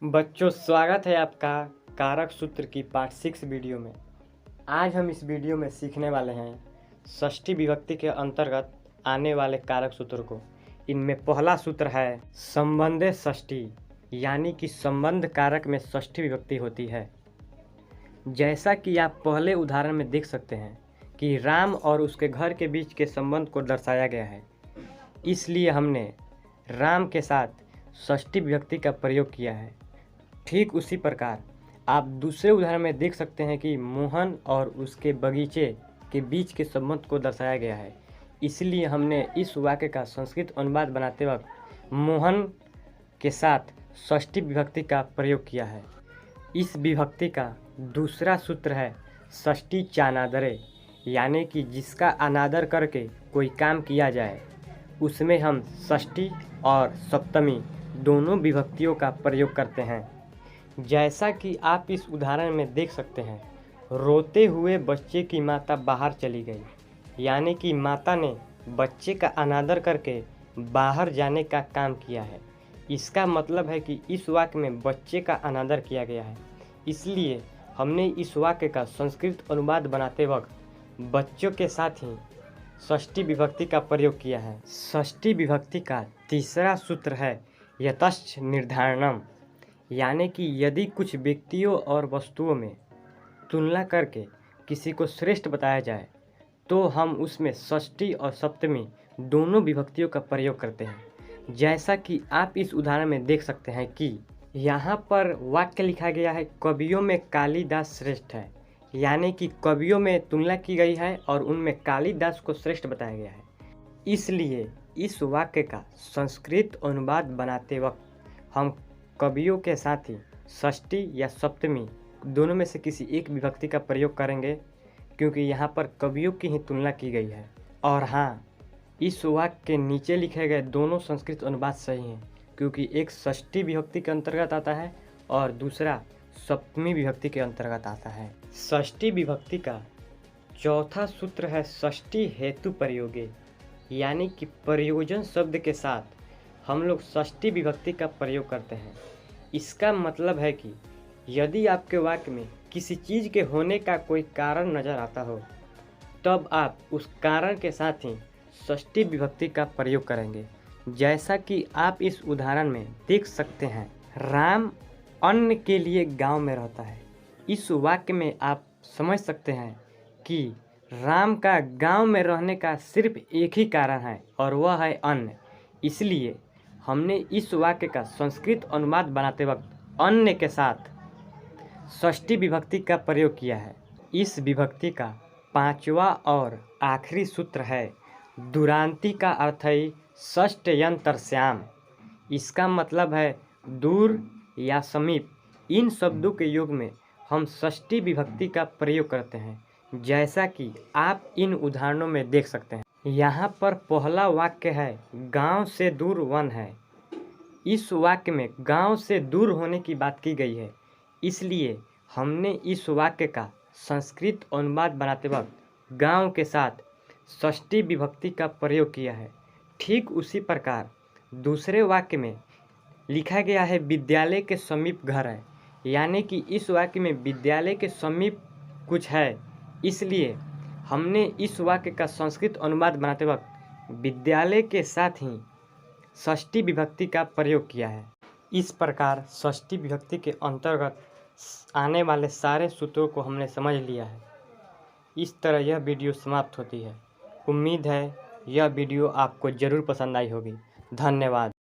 बच्चों, स्वागत है आपका कारक सूत्र की पार्ट 6 वीडियो में। आज हम इस वीडियो में सीखने वाले हैं षष्ठी विभक्ति के अंतर्गत आने वाले कारक सूत्र को। इनमें पहला सूत्र है संबंधे षष्ठी, यानी कि संबंध कारक में षष्ठी विभक्ति होती है। जैसा कि आप पहले उदाहरण में देख सकते हैं कि राम और उसके घर के बीच के संबंध को दर्शाया गया है, इसलिए हमने राम के साथ षष्ठी विभक्ति का प्रयोग किया है। ठीक उसी प्रकार आप दूसरे उदाहरण में देख सकते हैं कि मोहन और उसके बगीचे के बीच के संबंध को दर्शाया गया है, इसलिए हमने इस वाक्य का संस्कृत अनुवाद बनाते वक्त मोहन के साथ षष्ठी विभक्ति का प्रयोग किया है। इस विभक्ति का दूसरा सूत्र है षष्ठी चानादरे, यानी कि जिसका अनादर करके कोई काम किया जाए, उसमें हम षष्ठी और सप्तमी दोनों विभक्तियों का प्रयोग करते हैं। जैसा कि आप इस उदाहरण में देख सकते हैं, रोते हुए बच्चे की माता बाहर चली गई, यानी कि माता ने बच्चे का अनादर करके बाहर जाने का काम किया है। इसका मतलब है कि इस वाक्य में बच्चे का अनादर किया गया है, इसलिए हमने इस वाक्य का संस्कृत अनुवाद बनाते वक्त बच्चों के साथ ही षष्ठी विभक्ति का प्रयोग किया है। षष्ठी विभक्ति का तीसरा सूत्र है यतश्च निर्धारणम, यानी कि यदि कुछ व्यक्तियों और वस्तुओं में तुलना करके किसी को श्रेष्ठ बताया जाए, तो हम उसमें षष्ठी और सप्तमी दोनों विभक्तियों का प्रयोग करते हैं। जैसा कि आप इस उदाहरण में देख सकते हैं कि यहाँ पर वाक्य लिखा गया है कवियों में कालिदास श्रेष्ठ है, यानी कि कवियों में तुलना की गई है और उनमें कालिदास को श्रेष्ठ बताया गया है। इसलिए इस वाक्य का संस्कृत अनुवाद बनाते वक्त हम कवियों के साथ ही षष्ठी या सप्तमी दोनों में से किसी एक विभक्ति का प्रयोग करेंगे, क्योंकि यहाँ पर कवियों की ही तुलना की गई है। और हाँ, इस वाक्य के नीचे लिखे गए दोनों संस्कृत अनुवाद सही हैं, क्योंकि एक षष्ठी विभक्ति के अंतर्गत आता है और दूसरा सप्तमी विभक्ति के अंतर्गत आता है। षष्ठी विभक्ति का चौथा सूत्र है षष्ठी हेतु प्रयोगे, यानी कि प्रयोजन शब्द के साथ हम लोग षष्ठी विभक्ति का प्रयोग करते हैं। इसका मतलब है कि यदि आपके वाक्य में किसी चीज़ के होने का कोई कारण नज़र आता हो, तब आप उस कारण के साथ ही षष्ठी विभक्ति का प्रयोग करेंगे। जैसा कि आप इस उदाहरण में देख सकते हैं, राम अन्न के लिए गांव में रहता है। इस वाक्य में आप समझ सकते हैं कि राम का गांव में रहने का सिर्फ एक ही कारण है और वह है अन्न। इसलिए हमने इस वाक्य का संस्कृत अनुवाद बनाते वक्त अन्न के साथ षष्ठी विभक्ति का प्रयोग किया है। इस विभक्ति का पांचवा और आखिरी सूत्र है दूरांति, का अर्थ है षष्ठयंतरस्याम। इसका मतलब है दूर या समीप। इन शब्दों के योग में हम षष्ठी विभक्ति का प्रयोग करते हैं, जैसा कि आप इन उदाहरणों में देख सकते हैं। यहाँ पर पहला वाक्य है गांव से दूर वन है। इस वाक्य में गांव से दूर होने की बात की गई है, इसलिए हमने इस वाक्य का संस्कृत अनुवाद बनाते वक्त गांव के साथ षष्ठी विभक्ति का प्रयोग किया है। ठीक उसी प्रकार दूसरे वाक्य में लिखा गया है विद्यालय के समीप घर है, यानी कि इस वाक्य में विद्यालय के समीप कुछ है, इसलिए हमने इस वाक्य का संस्कृत अनुवाद बनाते वक्त विद्यालय के साथ ही षष्ठी विभक्ति का प्रयोग किया है। इस प्रकार षष्ठी विभक्ति के अंतर्गत आने वाले सारे सूत्रों को हमने समझ लिया है। इस तरह यह वीडियो समाप्त होती है। उम्मीद है यह वीडियो आपको ज़रूर पसंद आई होगी। धन्यवाद।